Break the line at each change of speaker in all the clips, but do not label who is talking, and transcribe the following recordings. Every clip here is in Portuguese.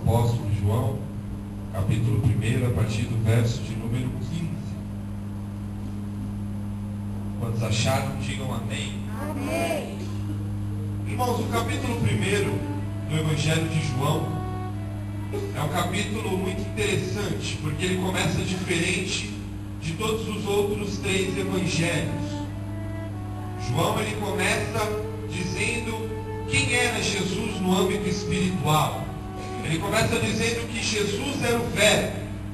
apóstolo João, capítulo 1, a partir do verso de número 15. Quantos acharam, digam amém.
Amém.
Irmãos, o capítulo 1 do Evangelho de João é um capítulo muito interessante, porque ele começa diferente de todos os outros 3 evangelhos. João, ele começa dizendo quem era Jesus no âmbito espiritual. Ele começa dizendo que Jesus era o Verbo,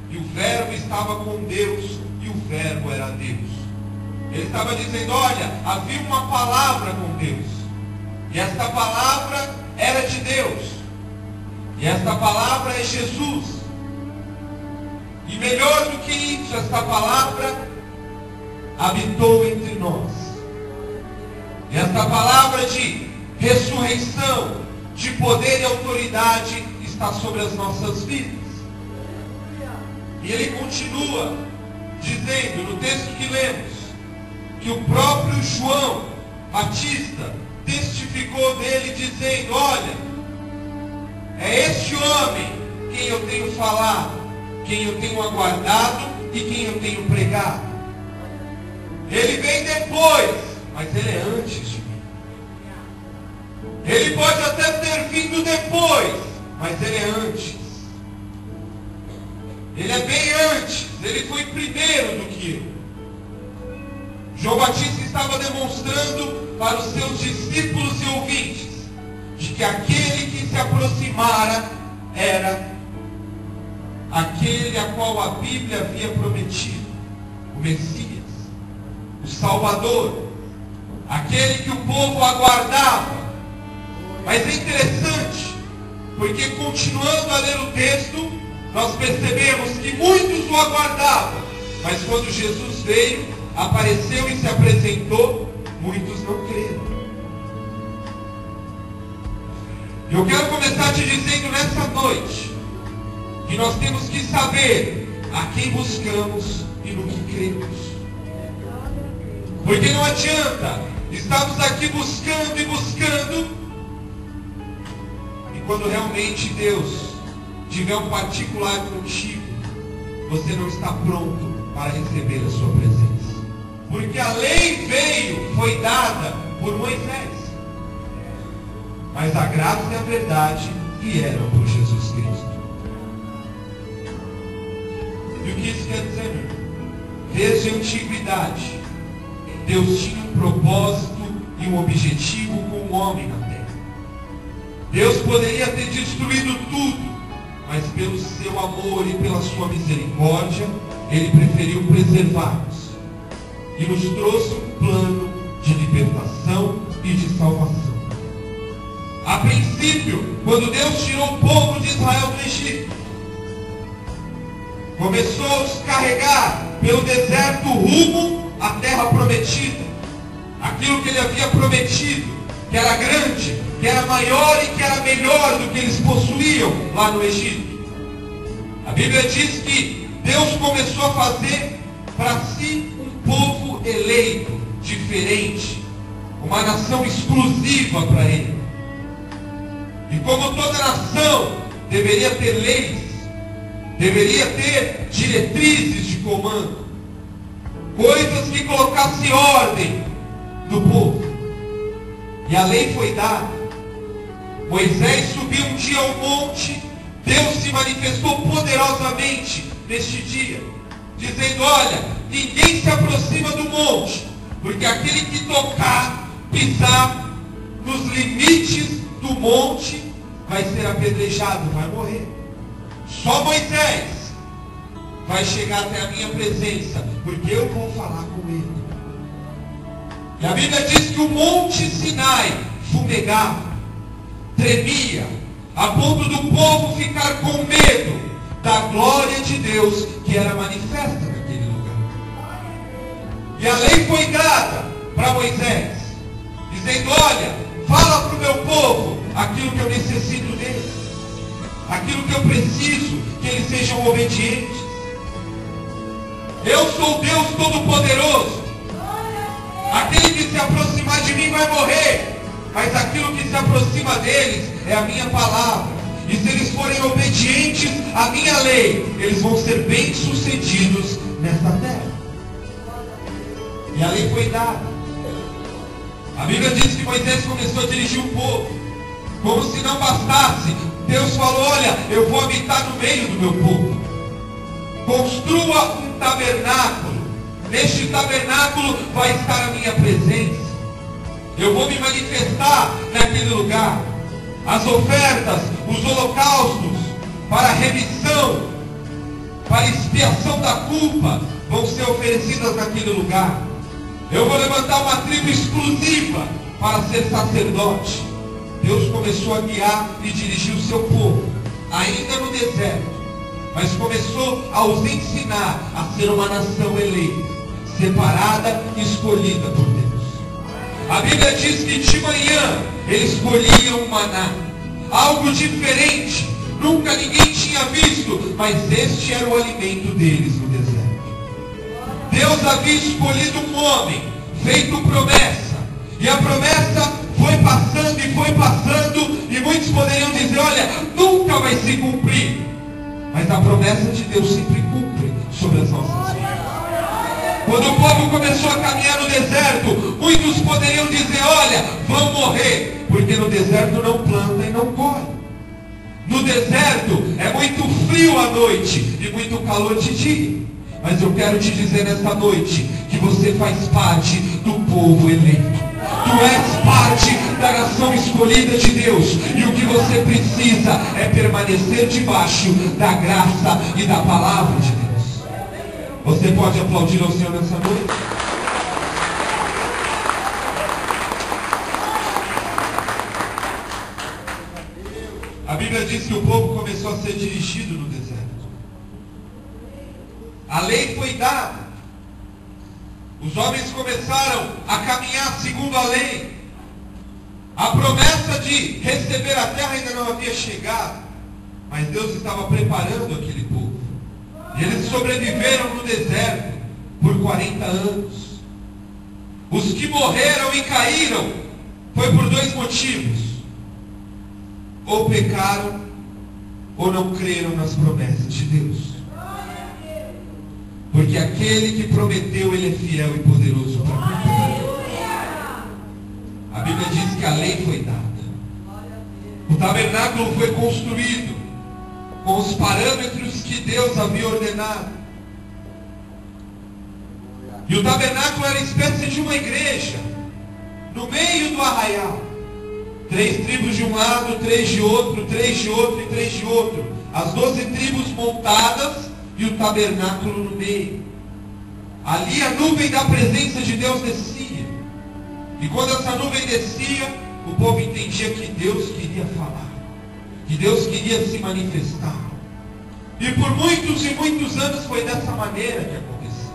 e o Verbo estava com Deus, e o Verbo era Deus. Ele estava dizendo, olha, havia uma palavra com Deus, e esta palavra era de Deus, e esta palavra é Jesus. E melhor do que isso, esta palavra habitou entre nós. E esta palavra de ressurreição, de poder e autoridade está sobre as nossas vidas. E ele continua dizendo no texto que lemos, que o próprio João Batista testificou dele dizendo, olha, é este homem quem eu tenho falado, quem eu tenho aguardado e quem eu tenho pregado. Ele vem depois, mas ele é antes de mim. Ele pode até ter vindo depois, mas ele é antes. Ele é bem antes, ele foi primeiro do que eu. João Batista estava demonstrando para os seus discípulos e ouvintes de que aquele que se aproximara era aquele a qual a Bíblia havia prometido, o Messias, o Salvador, aquele que o povo aguardava. Mas é interessante, porque continuando a ler o texto, nós percebemos que muitos o aguardavam, mas quando Jesus veio, apareceu e se apresentou, muitos não creram. Eu quero começar te dizendo nessa noite, que nós temos que saber a quem buscamos e no que cremos. Porque não adianta estarmos aqui buscando e buscando, e quando realmente Deus tiver um particular contigo, você não está pronto para receber a sua presença. Porque a lei foi dada por Moisés, mas a graça e a verdade vieram por Jesus Cristo. E o que isso quer dizer, meu irmão? Desde a antiguidade, Deus tinha um propósito e um objetivo com o homem na terra. Deus poderia ter destruído tudo, mas pelo seu amor e pela sua misericórdia, Ele preferiu preservar-nos e nos trouxe um plano de libertação e de salvação. A princípio, quando Deus tirou o povo de Israel do Egito, começou a os carregar pelo deserto rumo à terra prometida. Aquilo que ele havia prometido, que era grande, que era maior e que era melhor do que eles possuíam lá no Egito. A Bíblia diz que Deus começou a fazer para si um povo eleito, diferente, uma nação exclusiva para ele. E como toda nação deveria ter leis, deveria ter diretrizes de comando, coisas que colocassem ordem no povo. E a lei foi dada. Moisés subiu um dia ao monte, Deus se manifestou poderosamente neste dia, dizendo, olha, ninguém se aproxima do monte, porque aquele que tocar, pisar nos limites do monte, vai ser apedrejado, vai morrer. Só Moisés vai chegar até a minha presença, porque eu vou falar com ele. E a Bíblia diz que o monte Sinai fumegava, tremia, a ponto do povo ficar com medo da glória de Deus que era manifesta naquele lugar. E a lei foi dada para Moisés, dizendo, olha, fala para o meu povo aquilo que eu necessito deles, aquilo que eu preciso, que eles sejam obedientes. Eu sou Deus Todo-Poderoso. Aquele que se aproximar de mim vai morrer, mas aquilo que se aproxima deles é a minha palavra. E se eles forem obedientes, a minha lei, eles vão ser bem-sucedidos nesta terra. E a lei foi dada. A Bíblia diz que Moisés começou a dirigir o povo. Como se não bastasse, Deus falou: olha, eu vou habitar no meio do meu povo. Construa um tabernáculo. Neste tabernáculo vai estar a minha presença. Eu vou me manifestar naquele lugar. As ofertas, os holocaustos, para remissão, para expiação da culpa, vão ser oferecidas naquele lugar. Eu vou levantar uma tribo exclusiva para ser sacerdote. Deus começou a guiar e dirigir o seu povo, ainda no deserto, mas começou a os ensinar a ser uma nação eleita, separada e escolhida por Deus. A Bíblia diz que de manhã eles colhiam um maná, algo diferente, nunca ninguém tinha visto, mas este era o alimento deles no deserto. Deus havia escolhido um homem, feito promessa, e a promessa foi passando, e muitos poderiam dizer: olha, nunca vai se cumprir. Mas a promessa de Deus sempre cumpre sobre as nossas vidas. Quando o povo começou a caminhar no deserto, muitos poderiam dizer: olha, vão morrer, porque no deserto não planta e não colhe. No deserto é muito frio à noite e muito calor de dia. Mas eu quero te dizer nesta noite que você faz parte do povo eleito. Tu és parte da nação escolhida de Deus. E o que você precisa é permanecer debaixo da graça e da palavra de Deus. Você pode aplaudir ao Senhor nessa noite? A Bíblia diz que o povo começou a ser dirigido no deserto. A lei foi dada. Os homens começaram a caminhar segundo a lei. A promessa de receber a terra ainda não havia chegado, mas Deus estava preparando aquele povo. E eles sobreviveram no deserto por 40 anos. Os que morreram e caíram foi por dois motivos: ou pecaram, ou não creram nas promessas de Deus. Porque aquele que prometeu, ele é fiel e poderoso para cumprir. A Bíblia diz que a lei foi dada. O tabernáculo foi construído com os parâmetros que Deus havia ordenado. E o tabernáculo era espécie de uma igreja, no meio do arraial. 3 tribos de um lado, 3 de outro, 3 de outro e 3 de outro. As 12 tribos montadas e o tabernáculo no meio. Ali a nuvem da presença de Deus descia. E quando essa nuvem descia, o povo entendia que Deus queria falar, que Deus queria se manifestar. E por muitos e muitos anos foi dessa maneira que aconteceu.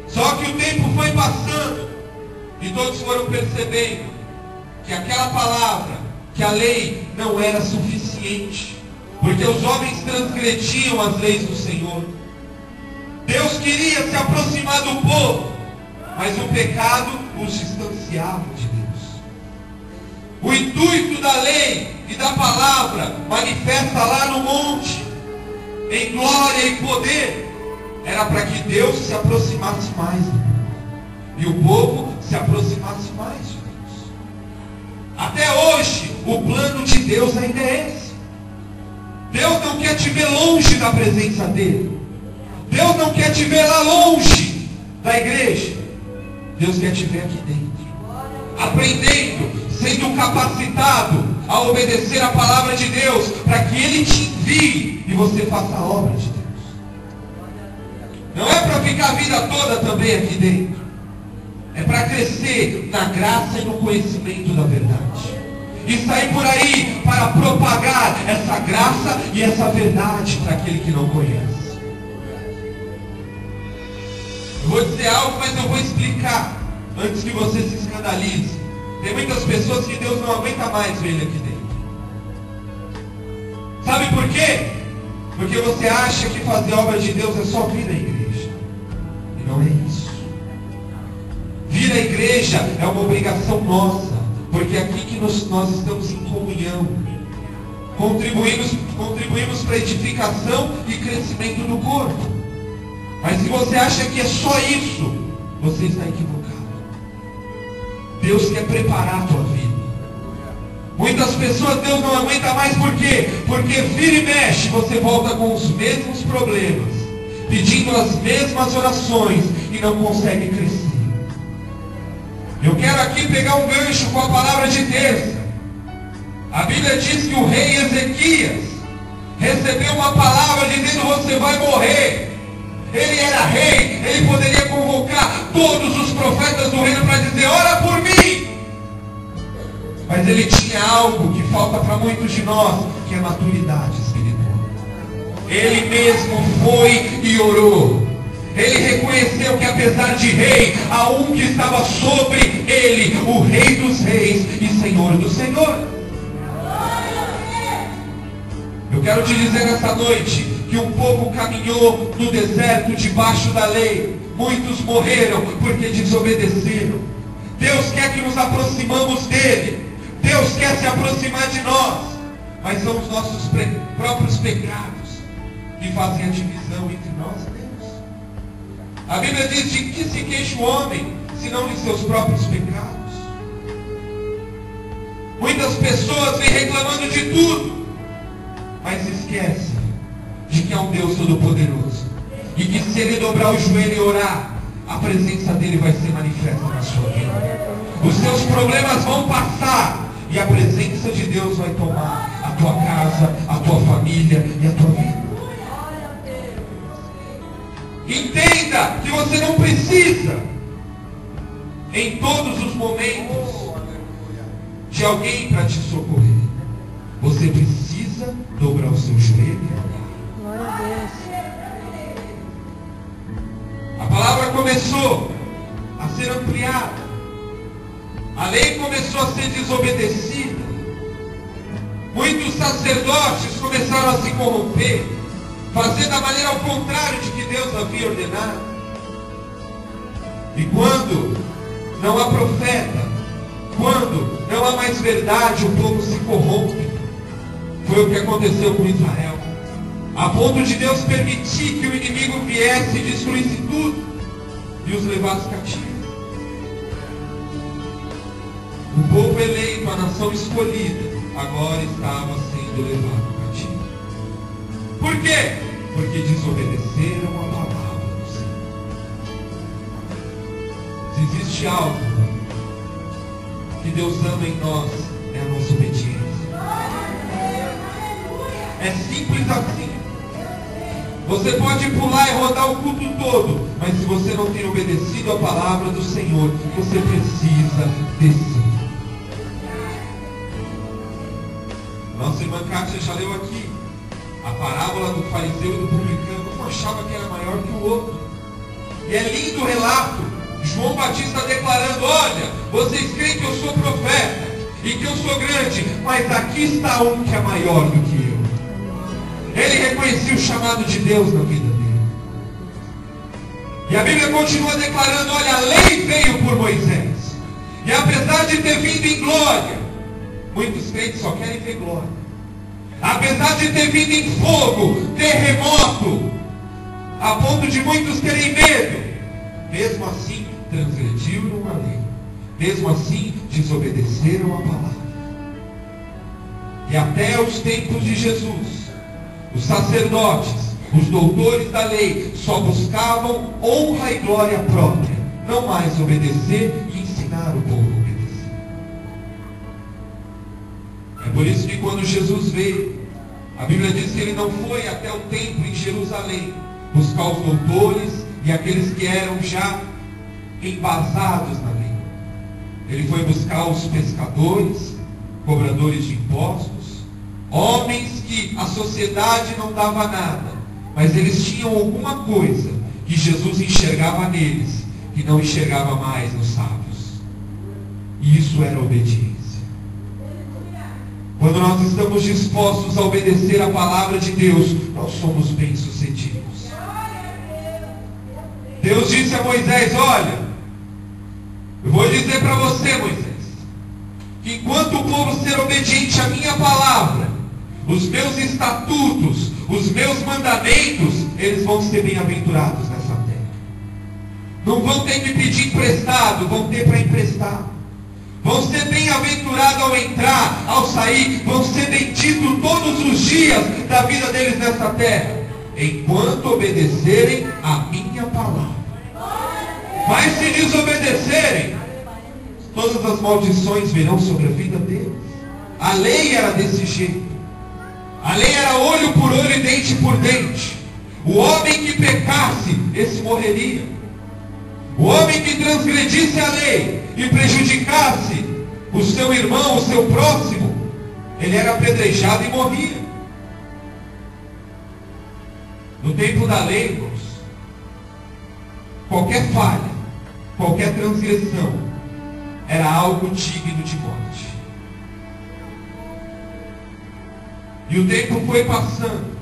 Só que o tempo foi passando e todos foram percebendo que aquela palavra, que a lei não era suficiente, porque os homens transgrediam as leis do Senhor. Deus queria se aproximar do povo, mas o pecado os distanciava de Deus. O intuito da lei e da palavra, manifesta lá no monte, em glória e poder, era para que Deus se aproximasse mais do povo, e o povo se aproximasse mais de Deus. Até hoje, o plano de Deus ainda é esse. Deus não quer te ver longe da presença dele. Deus não quer te ver lá longe da igreja. Deus quer te ver aqui dentro, aprendendo, sendo capacitado a obedecer a palavra de Deus, para que Ele te envie e você faça a obra de Deus. Não é para ficar a vida toda também aqui dentro. É para crescer na graça e no conhecimento da verdade. E sair por aí para propagar essa graça e essa verdade para aquele que não conhece. Eu vou dizer algo, mas eu vou explicar antes que você se escandalize. Tem muitas pessoas que Deus não aguenta mais ver ele aqui dentro. Sabe por quê? Porque você acha que fazer a obra de Deus é só vir à igreja. E não é isso. Vir à igreja é uma obrigação nossa, porque é aqui que nós estamos em comunhão. contribuímos para a edificação e crescimento do corpo. Mas se você acha que é só isso, você está equivocado. Deus quer preparar a tua vida. Muitas pessoas Deus não aguenta mais, por quê? Porque vira e mexe, você volta com os mesmos problemas, pedindo as mesmas orações e não consegue crescer. Eu quero aqui pegar um gancho com a palavra de terça. A Bíblia diz que o rei Ezequias recebeu uma palavra dizendo: você vai morrer. Ele era rei, ele poderia convocar todos os profetas do reino para dizer: ora por mim. Mas ele tinha algo que falta para muitos de nós, que é maturidade espiritual. Ele mesmo foi e orou. Ele reconheceu que apesar de rei, há um que estava sobre ele, o Rei dos Reis e Senhor dos Senhores. Eu quero te dizer nessa noite que um povo caminhou no deserto debaixo da lei. Muitos morreram porque desobedeceram. Deus quer que nos aproximamos dele. Deus quer se aproximar de nós. Mas são os nossos próprios pecados que fazem a divisão entre nós e Deus. A Bíblia diz: de que se queixa o homem, senão de seus próprios pecados? Muitas pessoas vêm reclamando de tudo, mas esquecem de que há um Deus Todo-Poderoso. E que se ele dobrar o joelho e orar, a presença dele vai ser manifesta na sua vida. Os seus problemas vão passar e a presença de Deus vai tomar a tua casa, a tua família e a tua vida. Entenda que você não precisa, em todos os momentos, de alguém para te socorrer. Você precisa dobrar o seu joelho.
Glória a Deus.
A palavra começou a ser ampliada. A lei começou a ser desobedecida. Muitos sacerdotes começaram a se corromper, fazendo da maneira ao contrário de que Deus havia ordenado. E quando não há profeta, quando não há mais verdade, o povo se corrompe. Foi o que aconteceu com Israel, a ponto de Deus permitir que o inimigo viesse e destruísse tudo e os levasse cativos. O povo eleito, a nação escolhida, agora estava sendo levado cativo. Por quê? Porque desobedeceram a palavra do Senhor. Se existe algo que Deus ama em nós, é a nossa obediência. É simples assim. Você pode pular e rodar o culto todo, mas se você não tem obedecido a palavra do Senhor, você precisa descer. Nossa irmã Kátia já leu aqui a parábola do fariseu e do publicano. Um achava que era maior que o outro. E é lindo o relato. João Batista declarando: olha, vocês creem que eu sou profeta e que eu sou grande, mas aqui está um que é maior do que eu. Ele reconhecia o chamado de Deus na vida dele. E a Bíblia continua declarando: olha, a lei veio por Moisés, e apesar de ter vindo em glória, muitos crentes só querem ver glória. Apesar de ter vindo em fogo, terremoto, a ponto de muitos terem medo, mesmo assim transgrediram a lei, mesmo assim desobedeceram a palavra. E até os tempos de Jesus, os sacerdotes, os doutores da lei, só buscavam honra e glória própria, não mais obedecer e ensinar o povo a obedecer. É por isso que quando Jesus veio, a Bíblia diz que ele não foi até o templo em Jerusalém buscar os doutores e aqueles que eram já embasados na lei. Ele foi buscar os pescadores, cobradores de impostos, homens que a sociedade não dava nada, mas eles tinham alguma coisa que Jesus enxergava neles, que não enxergava mais nos sábios. E isso era obediência. Quando nós estamos dispostos a obedecer a palavra de Deus, nós somos bem-sucedidos. Deus disse a Moisés: olha, eu vou dizer para você, Moisés, que enquanto o povo ser obediente à minha palavra, os meus estatutos, os meus mandamentos, eles vão ser bem-aventurados nessa terra. Não vão ter que pedir emprestado, vão ter para emprestar. Vão ser bem-aventurados ao entrar, ao sair, vão ser benditos todos os dias da vida deles nessa terra, enquanto obedecerem a minha palavra. Mas se desobedecerem, todas as maldições virão sobre a vida deles. A lei era desse jeito. A lei era olho por olho e dente por dente. O homem que pecasse, esse morreria. O homem que transgredisse a lei e prejudicasse o seu irmão, o seu próximo, ele era apedrejado e morria. No tempo da lei, irmãos, qualquer falha, qualquer transgressão era algo digno de morte. E o tempo foi passando.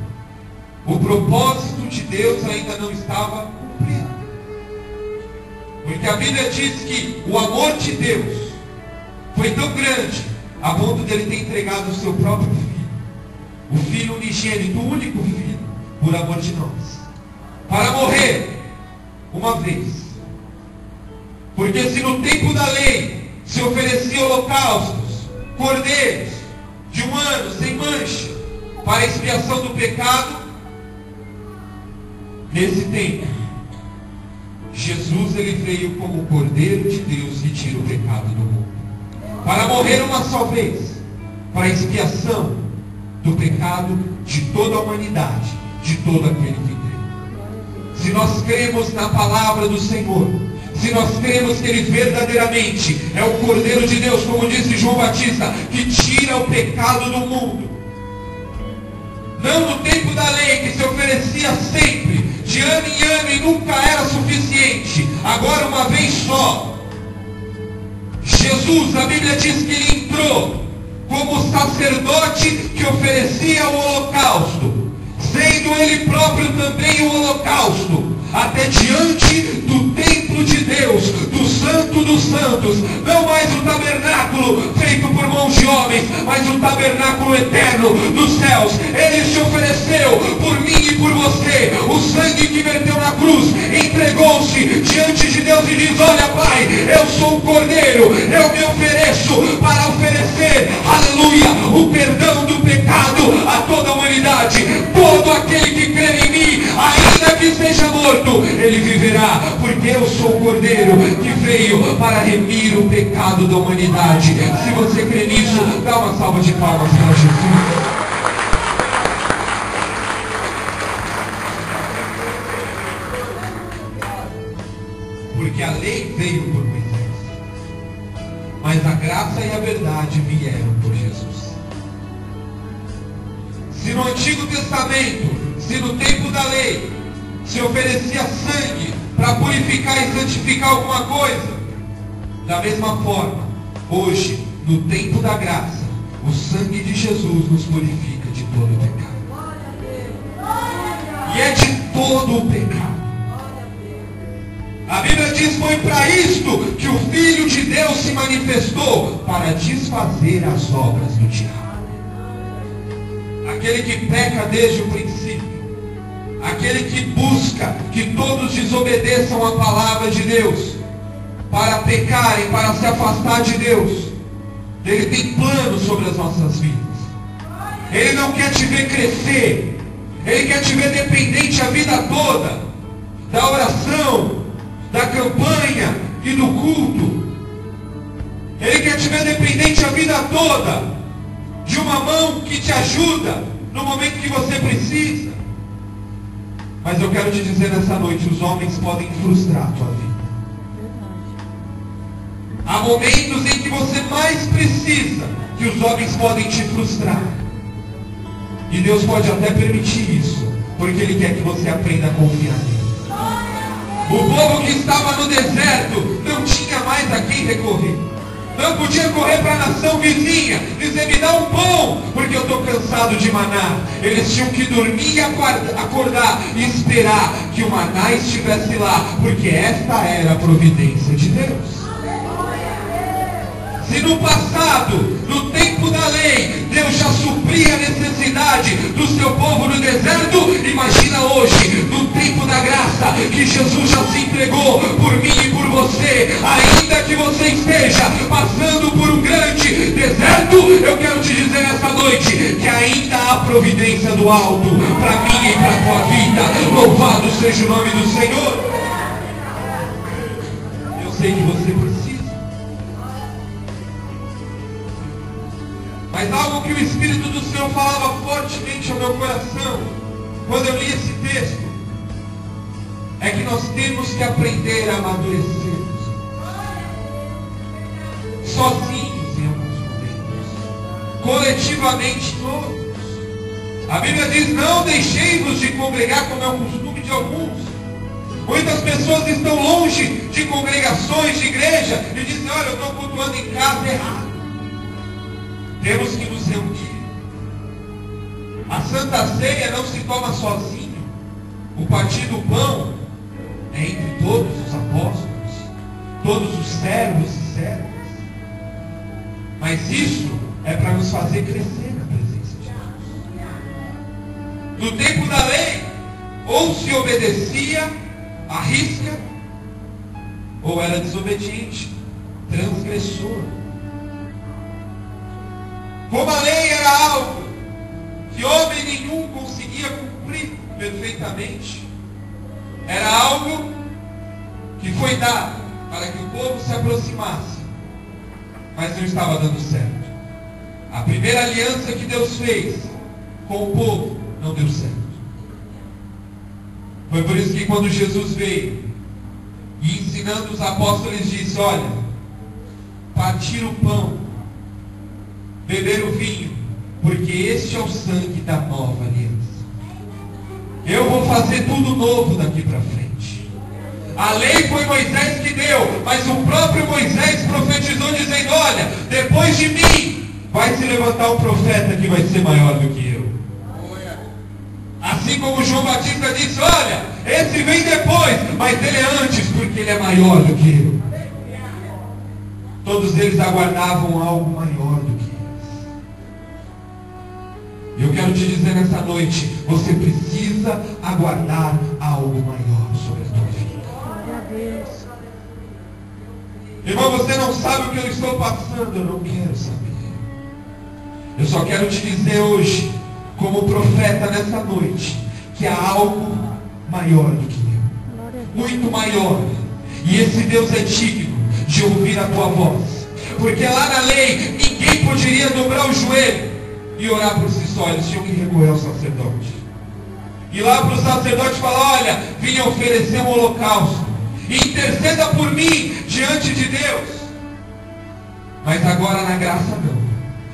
O propósito de Deus ainda não estava cumprido. Porque a Bíblia diz que o amor de Deus foi tão grande, a ponto dele ter entregado o seu próprio filho, o filho unigênito, o único filho, por amor de nós, para morrer uma vez. Porque se no tempo da lei se oferecia holocaustos, cordeiros de 1 ano, sem mancha, para a expiação do pecado, nesse tempo, Jesus ele veio como o Cordeiro de Deus que tira o pecado do mundo, para morrer uma só vez, para a expiação do pecado de toda a humanidade, de todo aquele que crê. Se nós cremos na palavra do Senhor, se nós cremos que Ele verdadeiramente é o Cordeiro de Deus, como disse João Batista, que tira o pecado do mundo, não no tempo da lei, que se oferecia sempre, de ano em ano, e nunca era suficiente, agora uma vez só. Jesus, a Bíblia diz que Ele entrou como sacerdote que oferecia o holocausto, sendo Ele próprio também o holocausto, até diante do templo de Deus, do Santo dos Santos, não mais o tabernáculo feito por mãos de homens, mas o tabernáculo eterno dos céus. Ele se ofereceu por mim e por você, o sangue que verteu na cruz, entregou-se diante de Deus e diz: olha, Pai, eu sou o Cordeiro, eu me ofereço para oferecer, aleluia, o perdão do pecado a toda a humanidade. Todo aquele que crê em mim, ainda que seja morto, ele viverá, porque eu sou o Cordeiro que veio para remir o pecado da humanidade. Se você crê nisso, dá uma salva de palmas para Jesus. Porque a lei veio por Moisés, mas a graça e a verdade vieram por Jesus. Se no Antigo Testamento, se no tempo da lei, se oferecia sangue para purificar e santificar alguma coisa, da mesma forma, hoje, no tempo da graça, o sangue de Jesus nos purifica de todo o pecado. E é de todo o pecado. A Bíblia diz: foi para isto que o Filho de Deus se manifestou, para desfazer as obras do diabo. Aquele que peca desde o princípio, aquele que busca que todos desobedeçam a palavra de Deus, para pecarem, para se afastar de Deus, Ele tem planos sobre as nossas vidas. Ele não quer te ver crescer, Ele quer te ver dependente a vida toda da oração, da campanha e do culto. Ele quer te ver dependente a vida toda de uma mão que te ajuda no momento que você precisa. Mas eu quero te dizer nessa noite, os homens podem frustrar a tua vida. Há momentos em que você mais precisa, que os homens podem te frustrar. E Deus pode até permitir isso, porque Ele quer que você aprenda a confiar nele. O povo que estava no deserto não tinha mais a quem recorrer. Não podia correr para a nação vizinha, dizer: me dá um pão, porque eu estou cansado de maná. Eles tinham que dormir e acordar e esperar que o maná estivesse lá, porque esta era a providência de Deus. Se no passado, no tempo da lei, Deus já supria a necessidade do seu povo no deserto, imagina hoje, no tempo da graça, que Jesus já se entregou por mim e por você. Ainda que você esteja passando por um grande deserto, eu quero te dizer nessa noite que ainda há providência do alto para mim e para a tua vida. Louvado seja o nome do Senhor. Eu sei que você precisa, mas algo que o Espírito do Senhor falava fortemente ao meu coração quando eu li esse texto é que nós temos que aprender a amadurecer sozinhos em alguns momentos, coletivamente todos. A Bíblia diz: não deixei-vos de congregar, como é o costume de alguns. Muitas pessoas estão longe de congregações, de igreja, e dizem: olha, eu estou cultuando em casa errado. Temos que nos reunir. A Santa Ceia não se toma sozinho. O partir do pão é entre todos os apóstolos, todos os servos e servas. Mas isso é para nos fazer crescer na presença de Deus. No tempo da lei, ou se obedecia à risca, ou era desobediente, transgressor. Como a lei era algo que homem nenhum conseguia cumprir perfeitamente, era algo que foi dado para que o povo se aproximasse, mas não estava dando certo. A primeira aliança que Deus fez com o povo não deu certo. Foi por isso que quando Jesus veio e ensinando os apóstolos, disse: olha, partir o pão, beber o vinho, porque este é o sangue da nova aliança. Eu vou fazer tudo novo daqui para frente. A lei foi Moisés que deu, mas o próprio Moisés profetizou dizendo: olha, depois de mim vai se levantar um profeta que vai ser maior do que eu. Assim como João Batista disse: olha, esse vem depois, mas ele é antes, porque ele é maior do que eu. Todos eles aguardavam algo maior do que eles. Eu quero te dizer nessa noite: você precisa aguardar algo maior sobre a tua vida.
Glória a Deus.
Irmão, você não sabe o que eu estou passando, eu não quero saber. Eu só quero te dizer hoje, como profeta nessa noite, que há algo maior do que eu, muito maior, e esse Deus é digno de ouvir a tua voz, porque lá na lei ninguém poderia dobrar o joelho e orar por si só, eles tinham que recorrer ao sacerdote, e lá para o sacerdote falar: olha, vinha oferecer um holocausto, e interceda por mim diante de Deus. Mas agora na graça não.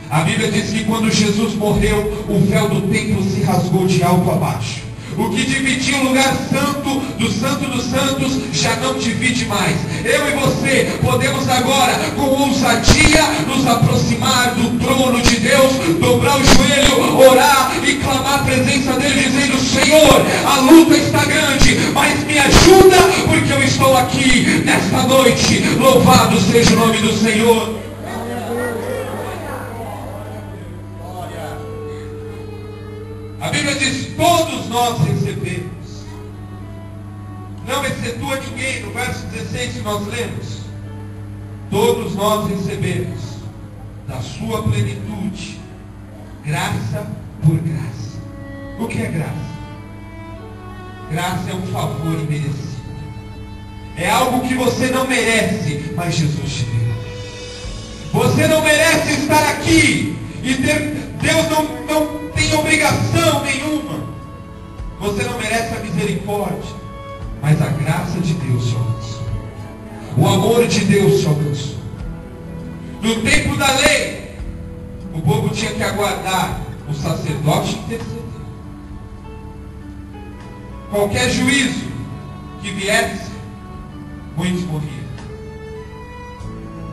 A Bíblia diz que quando Jesus morreu, o véu do templo se rasgou de alto a baixo. O que dividia o lugar santo dos santos já não divide mais. Eu e você podemos agora, com ousadia, nos aproximar do trono de Deus, dobrar o joelho, orar e clamar a presença dele, dizendo: Senhor, a luta está grande, mas me ajuda, porque eu estou aqui nesta noite. Louvado seja o nome do Senhor. A Bíblia diz: todos nós recebemos, não excetua ninguém. No verso 16 que nós lemos, todos nós recebemos da sua plenitude, graça por graça. O que é graça? Graça é um favor imerecido, é algo que você não merece, mas Jesus te deu. Você não merece estar aqui e Deus não tem obrigação nenhuma. Você não merece a misericórdia, mas a graça de Deus te alcançou. O amor de Deus te alcançou. No tempo da lei, o povo tinha que aguardar o sacerdote interceder. Qualquer juízo que viesse, muitos morriam.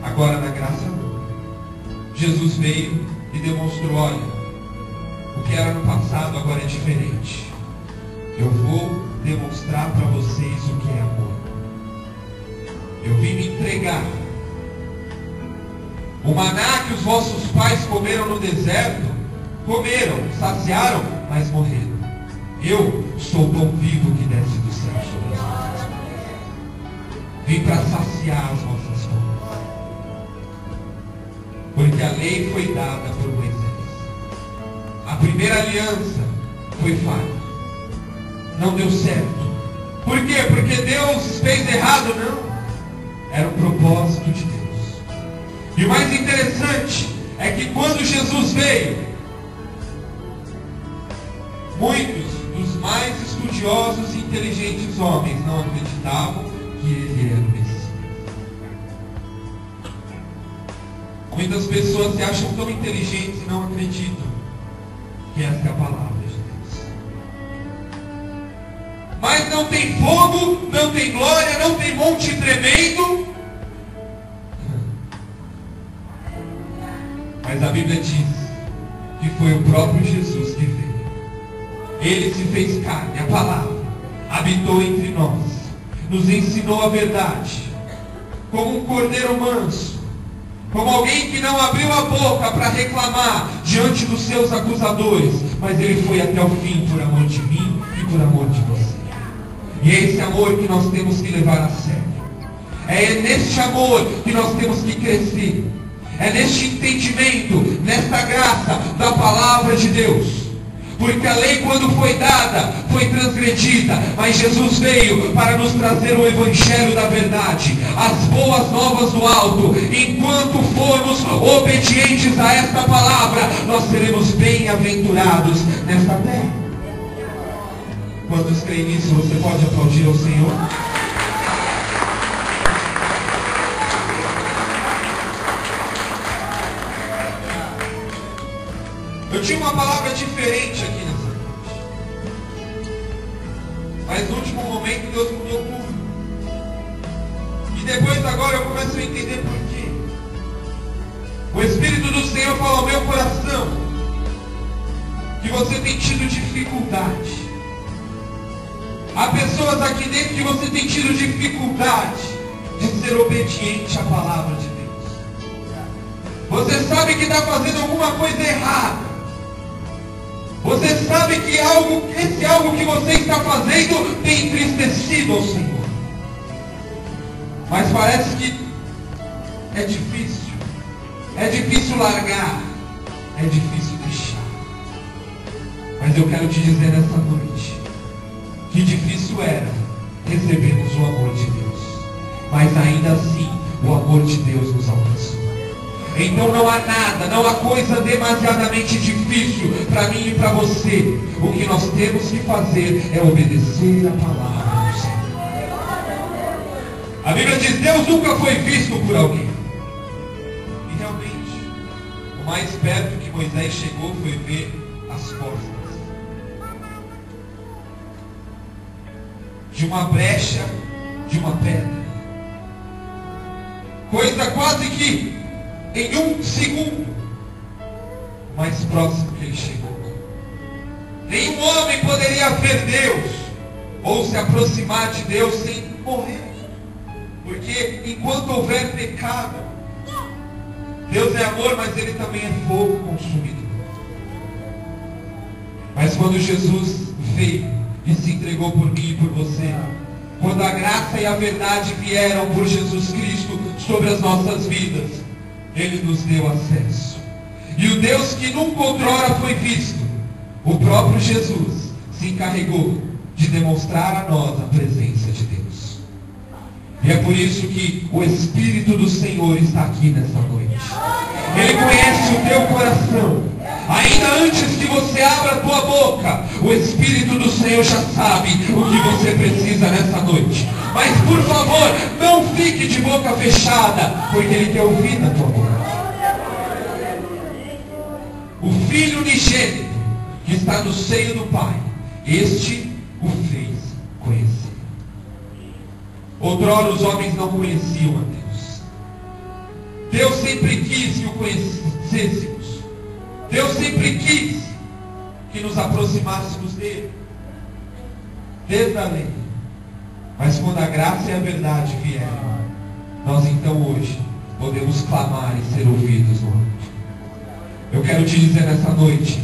Agora na graça não. Jesus veio e demonstrou: olha, o que era no passado agora é diferente. Eu vou demonstrar para vocês o que é amor. Eu vim me entregar O maná que os vossos pais comeram no deserto, comeram, saciaram, mas morreram. Eu sou o pão vivo que desce do céu sobre as vossas vidas. Vim para saciar as vossas fomes. Porque a lei foi dada por Moisés. A primeira aliança foi falha. Não deu certo. Por quê? Porque Deus fez errado? Não. Era o propósito de Deus. E o mais interessante é que quando Jesus veio, muitos dos mais estudiosos e inteligentes homens não acreditavam que ele era o Messias. Muitas pessoas se acham tão inteligentes e não acreditam que essa é a palavra de Deus. Mas não tem fogo, não tem glória, não tem monte tremendo. Mas a Bíblia diz que foi o próprio Jesus que veio. Ele se fez carne, a palavra habitou entre nós, nos ensinou a verdade, como um cordeiro manso, como alguém que não abriu a boca para reclamar diante dos seus acusadores, mas ele foi até o fim por amor de mim e por amor de você. E é esse amor que nós temos que levar a sério. É neste amor que nós temos que crescer. É neste entendimento, nesta graça da palavra de Deus. Porque a lei, quando foi dada, foi transgredida, mas Jesus veio para nos trazer o evangelho da verdade, as boas novas do alto. Enquanto formos obedientes a esta palavra, nós seremos bem-aventurados nesta terra. Quantos creem nisso? Você pode aplaudir ao Senhor? Eu tinha uma palavra diferente aqui nessa noite. Mas no último momento Deus mudou tudo. E depois agora eu começo a entender por quê. O Espírito do Senhor fala ao meu coração que você tem tido dificuldade. Há pessoas aqui dentro que você tem tido dificuldade de ser obediente à palavra de Deus. Você sabe que está fazendo alguma coisa errada. Você sabe que esse algo que você está fazendo tem entristecido ao Senhor. Mas parece que é difícil. É difícil largar. É difícil deixar. Mas eu quero te dizer nessa noite que difícil era recebermos o amor de Deus. Mas ainda assim, o amor de Deus nos alcançou. Então não há nada, não há coisa demasiadamente difícil para mim e para você. O que nós temos que fazer é obedecer a palavra do Senhor. A Bíblia diz: Deus nunca foi visto por alguém. E realmente, o mais perto que Moisés chegou foi ver as costas de uma brecha de uma pedra. Coisa quase que em um segundo, mais próximo que ele chegou. Nenhum homem poderia ver Deus ou se aproximar de Deus sem morrer. Porque enquanto houver pecado, Deus é amor, mas Ele também é fogo consumidor. Mas quando Jesus veio e se entregou por mim e por você, quando a graça e a verdade vieram por Jesus Cristo sobre as nossas vidas, Ele nos deu acesso. E o Deus que nunca outrora foi visto, o próprio Jesus, se encarregou de demonstrar a nós a presença de Deus. E é por isso que o Espírito do Senhor está aqui nessa noite. Ele conhece o teu coração. Ainda antes que você abra a tua boca, o Espírito do Senhor já sabe o que você precisa nessa noite. Mas por favor, não fique de boca fechada, porque Ele quer ouvir na tua boca. O Filho unigênito que está no seio do Pai, este o fez conhecer. Outrora os homens não conheciam a Deus. Deus sempre quis que o conhecêssemos. Deus sempre quis que nos aproximássemos dele, desde a lei. Mas quando a graça e a verdade vieram, nós então hoje podemos clamar e ser ouvidos no alto. Eu quero te dizer nessa noite,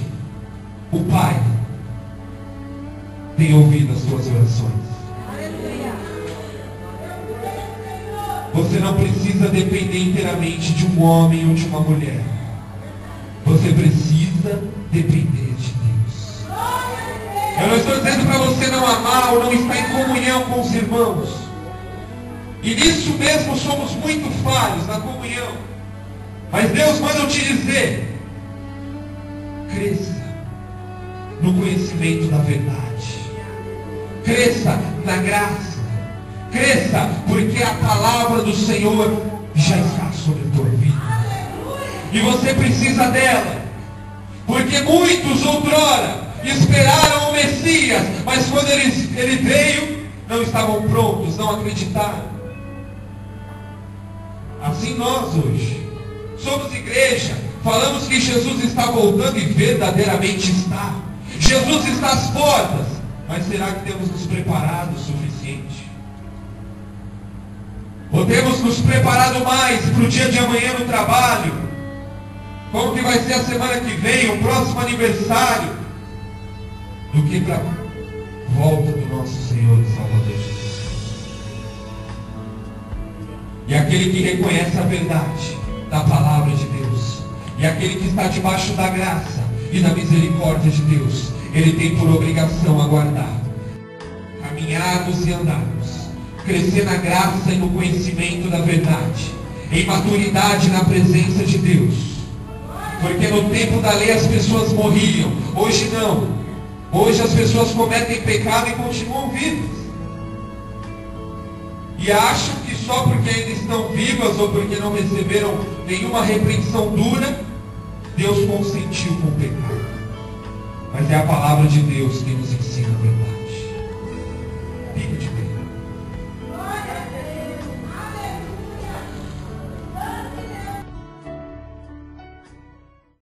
o Pai tem ouvido as suas orações. Você não precisa depender inteiramente de um homem ou de uma mulher. Você precisa depender de Deus. Eu não estou dizendo para você não amar ou não estar em comunhão com os irmãos. E nisso mesmo somos muito falhos na comunhão. Mas Deus manda eu te dizer: cresça no conhecimento da verdade. Cresça na graça. Cresça, porque a palavra do Senhor já está sobre a tua vida. E você precisa dela. Porque muitos outrora esperaram o Messias, mas quando ele veio, não estavam prontos, não acreditaram. Assim nós hoje somos igreja, falamos que Jesus está voltando e verdadeiramente está. Jesus está às portas, mas será que temos nos preparado o suficiente? Ou temos nos preparado mais para o dia de amanhã no trabalho? Como que vai ser a semana que vem, o próximo aniversário? Do que para a volta do nosso Senhor e Salvador Jesus. E aquele que reconhece a verdade da palavra de Deus, e aquele que está debaixo da graça e da misericórdia de Deus, ele tem por obrigação aguardar, caminharmos e andarmos, crescer na graça e no conhecimento da verdade, em maturidade na presença de Deus. Porque no tempo da lei as pessoas morriam, hoje não. Hoje as pessoas cometem pecado e continuam vivas. E acham que só porque ainda estão vivas ou porque não receberam nenhuma repreensão dura, Deus consentiu com o pecado. Mas é a palavra de Deus que nos ensina.